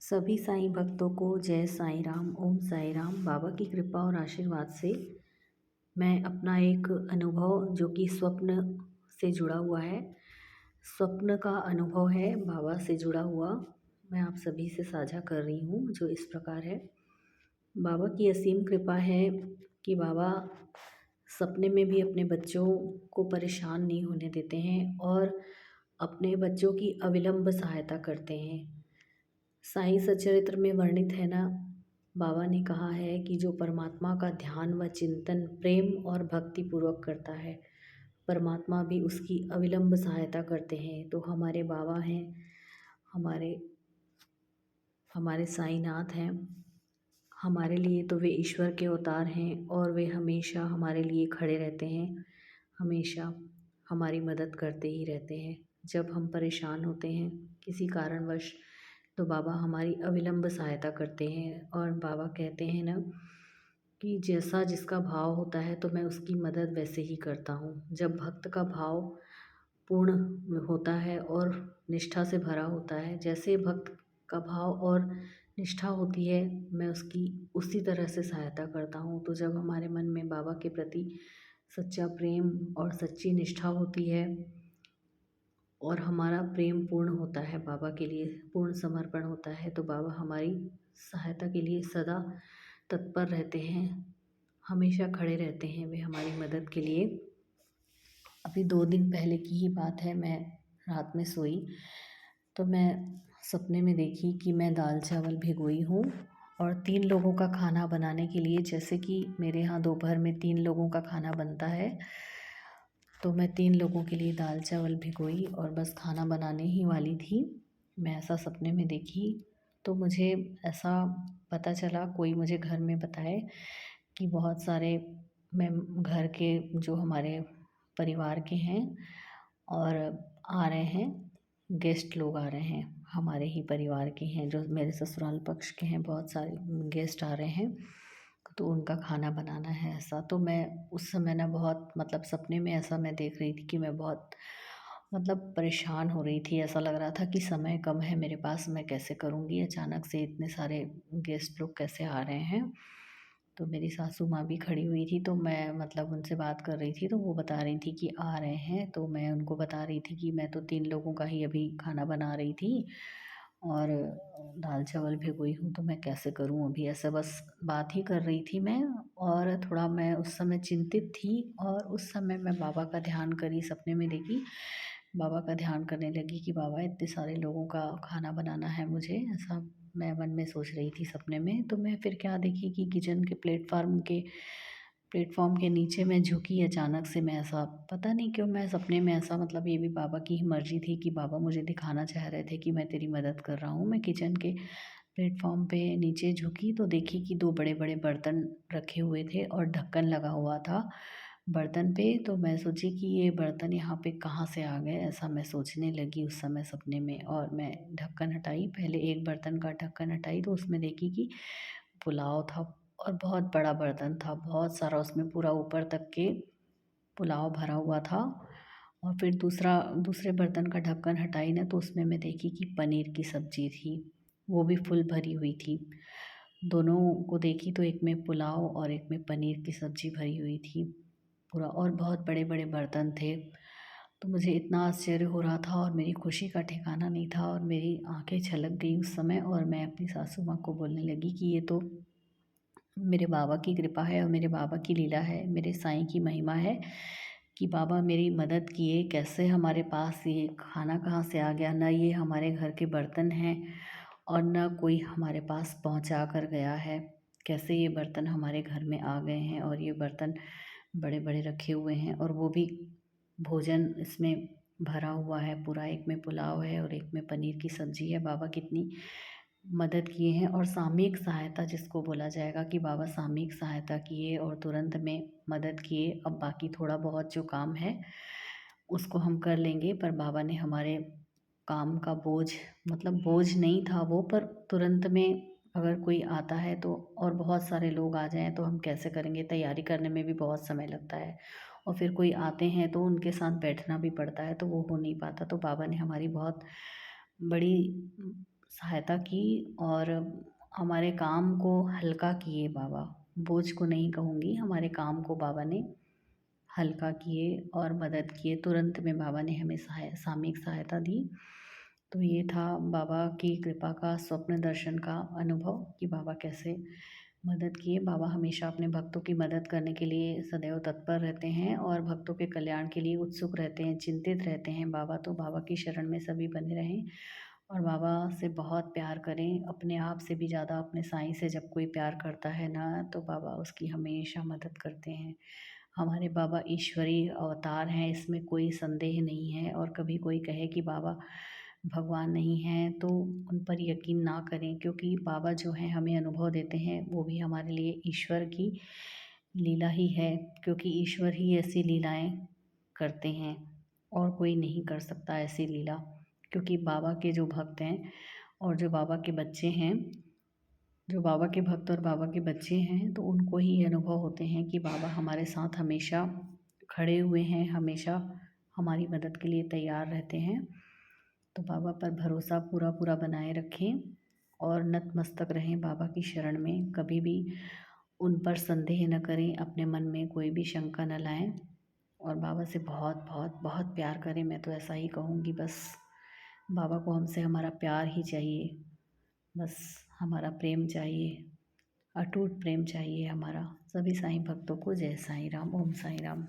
सभी साईं भक्तों को जय साईं राम। ओम साईं राम। बाबा की कृपा और आशीर्वाद से मैं अपना एक अनुभव जो कि स्वप्न से जुड़ा हुआ है, स्वप्न का अनुभव है बाबा से जुड़ा हुआ, मैं आप सभी से साझा कर रही हूँ। जो इस प्रकार है, बाबा की असीम कृपा है कि बाबा सपने में भी अपने बच्चों को परेशान नहीं होने देते हैं और अपने बच्चों की अविलंब सहायता करते हैं। साईं सच्चरित्र में वर्णित है ना, बाबा ने कहा है कि जो परमात्मा का ध्यान व चिंतन प्रेम और भक्ति पूर्वक करता है, परमात्मा भी उसकी अविलंब सहायता करते हैं। तो हमारे बाबा हैं, हमारे हमारे साईंनाथ हैं। हमारे लिए तो वे ईश्वर के अवतार हैं और वे हमेशा हमारे लिए खड़े रहते हैं, हमेशा हमारी मदद करते ही रहते हैं। जब हम परेशान होते हैं किसी कारणवश, तो बाबा हमारी अविलंब सहायता करते हैं। और बाबा कहते हैं ना कि जैसा जिसका भाव होता है तो मैं उसकी मदद वैसे ही करता हूँ। जब भक्त का भाव पूर्ण होता है और निष्ठा से भरा होता है, जैसे भक्त का भाव और निष्ठा होती है, मैं उसकी उसी तरह से सहायता करता हूँ। तो जब हमारे मन में बाबा के प्रति सच्चा प्रेम और सच्ची निष्ठा होती है और हमारा प्रेम पूर्ण होता है, बाबा के लिए पूर्ण समर्पण होता है, तो बाबा हमारी सहायता के लिए सदा तत्पर रहते हैं, हमेशा खड़े रहते हैं वे हमारी मदद के लिए। अभी 2 दिन पहले की ही बात है, मैं रात में सोई तो मैं सपने में देखी कि मैं दाल चावल भिगोई हूँ और 3 लोगों का खाना बनाने के लिए, जैसे कि मेरे यहाँ दोपहर में 3 लोगों का खाना बनता है, तो मैं 3 लोगों के लिए दाल चावल भिगोई और बस खाना बनाने ही वाली थी। मैं ऐसा सपने में देखी, तो मुझे ऐसा पता चला, कोई मुझे घर में बताए कि बहुत सारे मैं घर के जो हमारे परिवार के हैं और आ रहे हैं, गेस्ट लोग आ रहे हैं, हमारे ही परिवार के हैं, जो मेरे ससुराल पक्ष के हैं, बहुत सारे गेस्ट आ रहे हैं, तो उनका खाना बनाना है ऐसा। तो मैं उस समय ना बहुत मतलब सपने में ऐसा मैं देख रही थी कि मैं बहुत मतलब परेशान हो रही थी। ऐसा लग रहा था कि समय कम है मेरे पास, मैं कैसे करूँगी, अचानक से इतने सारे गेस्ट लोग कैसे आ रहे हैं। तो मेरी सासू माँ भी खड़ी हुई थी, तो मैं मतलब उनसे बात कर रही थी, तो वो बता रही थी कि आ रहे हैं, तो मैं उनको बता रही थी कि मैं तो 3 लोगों का ही अभी खाना बना रही थी और दाल चावल भिगोई हूँ, तो मैं कैसे करूँ अभी, ऐसा बस बात ही कर रही थी मैं। और थोड़ा मैं उस समय चिंतित थी और उस समय मैं बाबा का ध्यान करी, सपने में देखी, बाबा का ध्यान करने लगी कि बाबा इतने सारे लोगों का खाना बनाना है मुझे, ऐसा मैं मन में सोच रही थी सपने में। तो मैं फिर क्या देखी कि किचन के प्लेटफॉर्म के नीचे मैं झुकी अचानक से। मैं ऐसा पता नहीं क्यों, मैं सपने में ऐसा, मतलब ये भी बाबा की ही मर्जी थी कि बाबा मुझे दिखाना चाह रहे थे कि मैं तेरी मदद कर रहा हूँ। मैं किचन के प्लेटफॉर्म पे नीचे झुकी तो देखी कि 2 बड़े-बड़े बर्तन रखे हुए थे और ढक्कन लगा हुआ था बर्तन पे। तो मैं सोची कि ये बर्तन यहाँ पे कहाँ से आ गए, ऐसा मैं सोचने लगी उस समय सपने में। और मैं ढक्कन हटाई, पहले एक बर्तन का ढक्कन हटाई तो उसमें देखी कि पुलाव था और बहुत बड़ा बर्तन था, बहुत सारा, उसमें पूरा ऊपर तक के पुलाव भरा हुआ था। और फिर दूसरे बर्तन का ढक्कन हटाई ना, तो उसमें मैं देखी कि पनीर की सब्ज़ी थी, वो भी फुल भरी हुई थी। दोनों को देखी तो एक में पुलाव और एक में पनीर की सब्ज़ी भरी हुई थी पूरा, और बहुत बड़े बड़े बर्तन थे। तो मुझे इतना आश्चर्य हो रहा था और मेरी खुशी का ठिकाना नहीं था और मेरी आंखें छलक गई उस समय। और मैं अपनी सासू माँ को बोलने लगी कि ये तो मेरे बाबा की कृपा है और मेरे बाबा की लीला है, मेरे साईं की महिमा है कि बाबा मेरी मदद किए। कैसे हमारे पास ये खाना कहाँ से आ गया, ना ये हमारे घर के बर्तन हैं और ना कोई हमारे पास पहुँचा कर गया है, कैसे ये बर्तन हमारे घर में आ गए हैं। और ये बर्तन बड़े बड़े रखे हुए हैं और वो भी भोजन इसमें भरा हुआ है पूरा, एक में पुलाव है और एक में पनीर की सब्ज़ी है। बाबा कितनी मदद किए हैं, और सामयिक सहायता जिसको बोला जाएगा कि बाबा सामयिक सहायता किए और तुरंत में मदद किए। अब बाकी थोड़ा बहुत जो काम है उसको हम कर लेंगे, पर बाबा ने हमारे काम का बोझ, मतलब बोझ नहीं था वो, पर तुरंत में अगर कोई आता है तो, और बहुत सारे लोग आ जाएं तो हम कैसे करेंगे, तैयारी करने में भी बहुत समय लगता है, और फिर कोई आते हैं तो उनके साथ बैठना भी पड़ता है, तो वो हो नहीं पाता। तो बाबा ने हमारी बहुत बड़ी सहायता की और हमारे काम को हल्का किए बाबा। बोझ को नहीं कहूँगी, हमारे काम को बाबा ने हल्का किए और मदद किए। तुरंत में बाबा ने हमें सामयिक सहायता दी। तो ये था बाबा की कृपा का स्वप्न दर्शन का अनुभव कि बाबा कैसे मदद किए। बाबा हमेशा अपने भक्तों की मदद करने के लिए सदैव तत्पर रहते हैं और भक्तों के कल्याण के लिए उत्सुक रहते हैं, चिंतित रहते हैं बाबा। तो बाबा की शरण में सभी बने रहें और बाबा से बहुत प्यार करें। अपने आप से भी ज़्यादा अपने साईं से जब कोई प्यार करता है ना, तो बाबा उसकी हमेशा मदद करते हैं। हमारे बाबा ईश्वरीय अवतार हैं, इसमें कोई संदेह नहीं है। और कभी कोई कहे कि बाबा भगवान नहीं हैं, तो उन पर यकीन ना करें, क्योंकि बाबा जो हैं हमें अनुभव देते हैं वो भी हमारे लिए ईश्वर की लीला ही है। क्योंकि ईश्वर ही ऐसी लीलाएं करते हैं और कोई नहीं कर सकता ऐसी लीला। क्योंकि बाबा के जो भक्त हैं और जो बाबा के बच्चे हैं, जो बाबा के भक्त और बाबा के बच्चे हैं, तो उनको ही ये अनुभव होते हैं कि बाबा हमारे साथ हमेशा खड़े हुए हैं, हमेशा हमारी मदद के लिए तैयार रहते हैं। तो बाबा पर भरोसा पूरा पूरा बनाए रखें और नतमस्तक रहें बाबा की शरण में। कभी भी उन पर संदेह न करें, अपने मन में कोई भी शंका न लाएं और बाबा से बहुत बहुत बहुत प्यार करें। मैं तो ऐसा ही कहूँगी, बस बाबा को हमसे हमारा प्यार ही चाहिए, बस हमारा प्रेम चाहिए, अटूट प्रेम चाहिए हमारा। सभी साईं भक्तों को जय साईं राम, ओम साईं राम।